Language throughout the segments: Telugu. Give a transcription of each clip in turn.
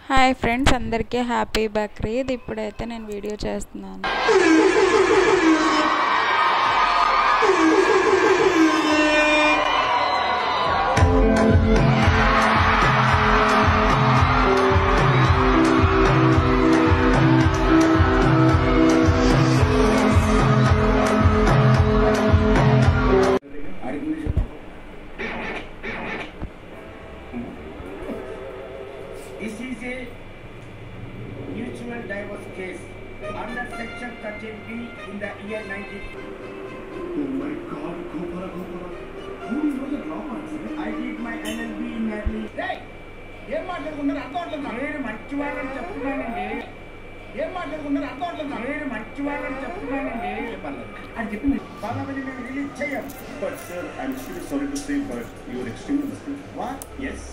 హాయ్ ఫ్రెండ్స్, అందరికీ హ్యాపీ బక్రీద్. ఇప్పుడైతే నేను వీడియో చేస్తున్నాను. This is a mutual divorce case under section 13B in the year 19. Oh my God, Gopala. Who is the drama? I did my LLB in early. Hey! ఏం మాట్లాడుకున్నారు అర్థం అవట్లేదు. నేను మంచివాళ్ళని చెప్తున్నానండి. ఏం మాట్లాడుకున్నారు అర్థం అవట్లేదు. నేను మంచివాళ్ళని చెప్తున్నానండి. అది చెప్పింది బాబాని మేము రిలీజ్ చేయం. But sir, I'm extremely sorry to say, but you are extremely mistaken. What? Yes.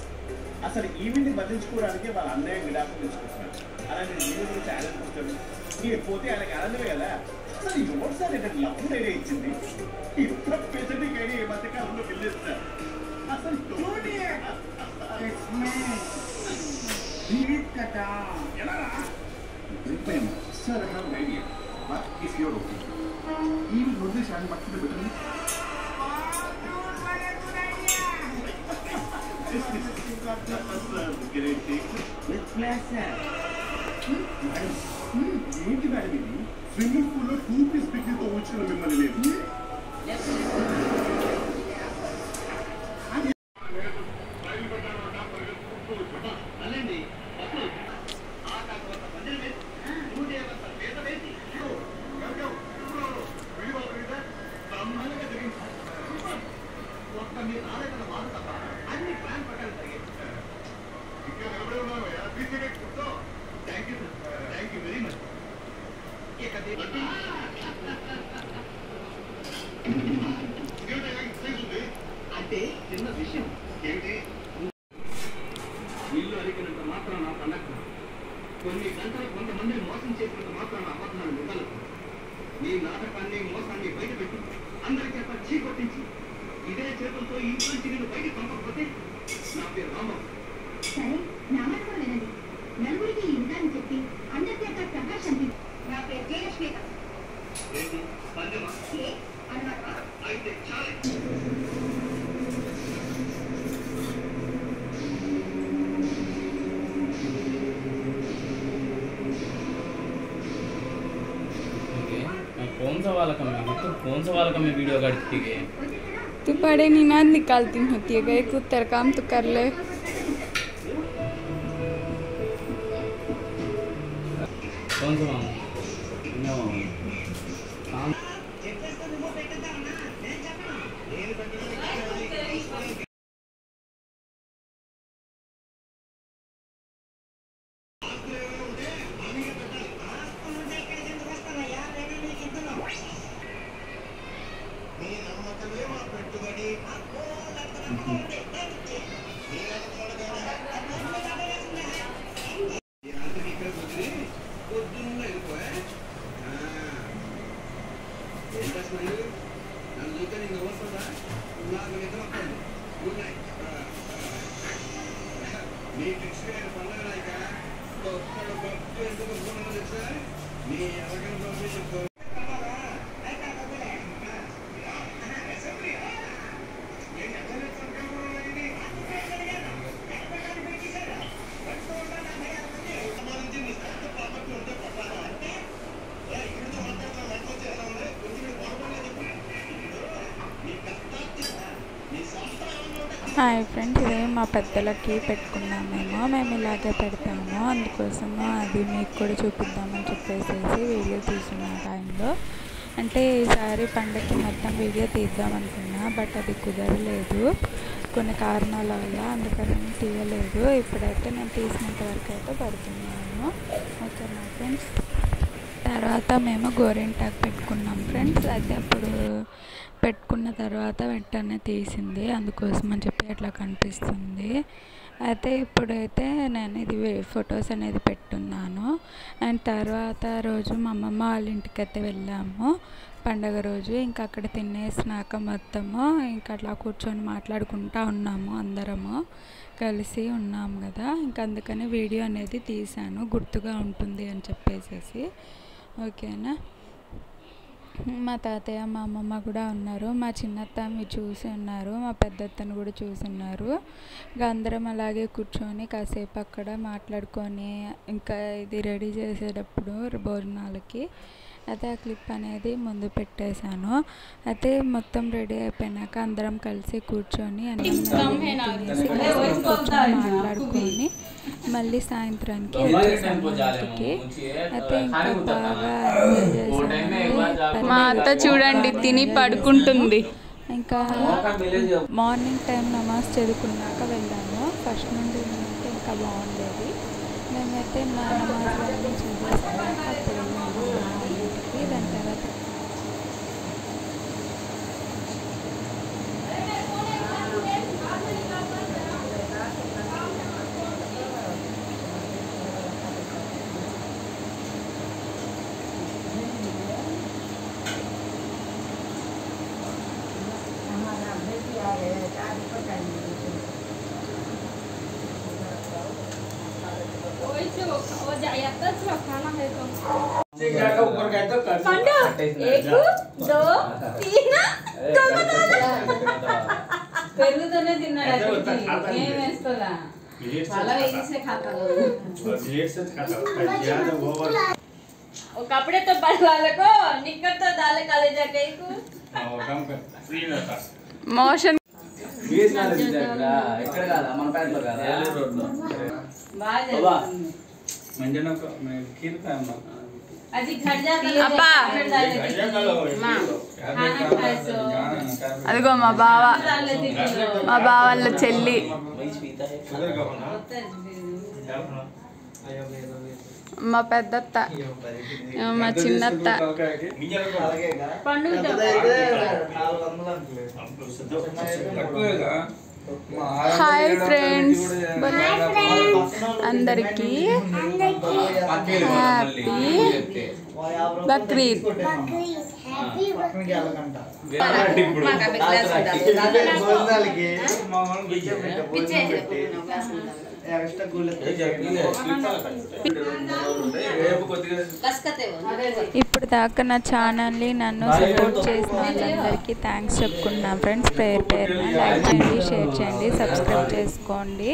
అసలు ఈవిని బదిలించుకోవడానికి వాళ్ళ అన్నయ్య విడాకులు తెచ్చుకుంటున్నారు. అలాంటి జీవితం గురించి ఆయన చూస్తారు. మీరు పోతే ఆయనకి ఆనందమే కదా. అసలు ఎవరు సార్ ఇక్కడ లవ్ ఐడియా ఇచ్చింది? ఇంత పెద్దది కానీ ఈ మధ్యకాలంలో పిల్లిస్తారు. అసలు కదా ఎలా sir I have idea. But if your okay ఈవిని వదిలేసి ఆయన పక్కన పెట్టండి. ఏంటి మేడం ఇది? స్విమ్మింగ్ పూల్ లో 2 పీస్ పిక్నిక్ వచ్చిన మిమ్మల్ని లేదు. అంటే చిన్న విషయం ఏమిటి? ఇల్లు అడిగినంత మాత్రం నా పండగ కొన్ని గంటలు కొంతమందిని మోసం చేసినంత మాత్రం నా అబద్ధాలు మిగలదు. నీ నాటకాన్ని మోసాన్ని బయటపెట్టి అందరికీ చీ కొట్టించి ఇదే చేతులతో ఇంట్లో నుంచి నేను బయట పంపకపోతే నా పేరు రామం. సరే, నా మాట కూడా వినండి. నలుగురికి ఈ విధానం చెప్పి అందరికీ అక్కడ ప్రకాష్ అంది. నా పేరు జయలక్ష్మి. ఏంటి పందెమా? ఏ అన్నమాట? అయితే చాలే. कौन सा वाला का मैं वीडियो करती है? तू पढ़े नींद निकालती होती है गई, खुद तेरा काम तो कर ले. कौन सा मामू? नो హాయ్ ఫ్రెండ్స్, ఇదే మా పెద్దలకి పెట్టుకున్నాము. మేము ఇలాగే పెడతాము, అందుకోసము అది మీకు కూడా చూపిద్దామని చెప్పేసి వీడియో తీసుకున్న టైంలో అంటే ఈసారి పండగకి మొత్తం వీడియో తీద్దామనుకున్నా, బట్ అది కుదరలేదు కొన్ని కారణాల వల్ల, అందుకని తీయలేదు. ఇప్పుడైతే నేను తీసినంత వరకు అయితే పెడుతున్నాను. ఓకేనా ఫ్రెండ్స్. తర్వాత మేము గోరింటాకు పెట్టుకున్నాం ఫ్రెండ్స్. అయితే అప్పుడు పెట్టుకున్న తర్వాత వెంటనే తీసింది, అందుకోసం అని చెప్పి అట్లా కనిపిస్తుంది. అయితే ఇప్పుడైతే నేను ఇది ఫొటోస్ అనేది పెట్టున్నాను. అండ్ తర్వాత రోజు మా అమ్మమ్మ వాళ్ళ ఇంటికి అయితే వెళ్ళాము పండగ రోజు. ఇంకా అక్కడ తినేసినాక మొత్తము ఇంకా అట్లా కూర్చొని మాట్లాడుకుంటూ ఉన్నాము, అందరము కలిసి ఉన్నాము కదా. ఇంకా అందుకని వీడియో అనేది తీశాను, గుర్తుగా ఉంటుంది అని చెప్పేసి. ఓకేనా. మా తాతయ్య మా అమ్మమ్మ కూడా ఉన్నారు, మా చిన్నత్త మీరు చూసి ఉన్నారు, మా పెద్దత్తను కూడా చూసి ఉన్నారు. ఇంకా అందరం అలాగే కూర్చొని కాసేపు అక్కడ మాట్లాడుకొని ఇంకా ఇది రెడీ చేసేటప్పుడు భోజనాలకి అయితే ఆ క్లిప్ అనేది ముందు పెట్టేశాను. అయితే మొత్తం రెడీ అయిపోయినాక అందరం కలిసి కూర్చొని అన్నం తినేసి కూర్చొని మాట్లాడుకొని మళ్ళీ సాయంత్రానికి వచ్చేసాము ఇంటికి. అయితే ఇంకా బాగా మా అత్త చూడండి తిని పడుకుంటుంది. ఇంకా మార్నింగ్ టైం నమాజ్ చదువుకున్నాక వెళ్ళాము. ఫస్ట్ నుండి ఉంటే ఇంకా బాగుండేది. మేమైతే మా నమాజ్లన్నీ చదివేసుకున్నాక అప్పుడు వెళ్ళాము ఇంటికి. దాని తర్వాత పెరుగుతోనే తిన్నాడు. कपड़े तो वाले को निकट तो डाले काले जाके को మోషన్ ఎక్కడ కాదా మన ప్యాంట్లో కాదా बाबा मंजन को मैं खीर का अजी घर जाता అబ్బా అదిగో మా బావ మా బావల చెల్లి మా పెద్దత్త మా చిన్నత్త హాయ్ ఫ్రెండ్స్ అందరికీ హ్యాపీ బక్రీద్. ఇప్పుడు దాకా నా ఛానల్ని నన్ను సపోర్ట్ చేసిన వాళ్ళందరికీ థ్యాంక్స్ చెప్పుకున్నాను ఫ్రెండ్స్. పేరున లైక్ చేయండి, షేర్ చేయండి, సబ్స్క్రైబ్ చేసుకోండి.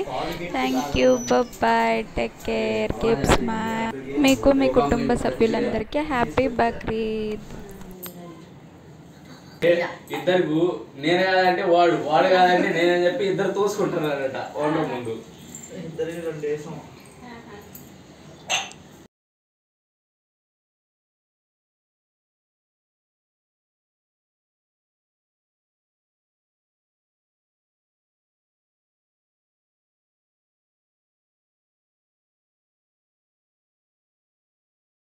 Thank you, bye, take care, keep smile. మీకు మీ కుటుంబ సభ్యులందరికీ హ్యాపీ బక్రీద్. ఇద్దరు నేను కాదంటే వాడు కాదంటే నేనని చెప్పి ఇద్దరు తోసుకుంటున్నారట ఓన్లో ముందు.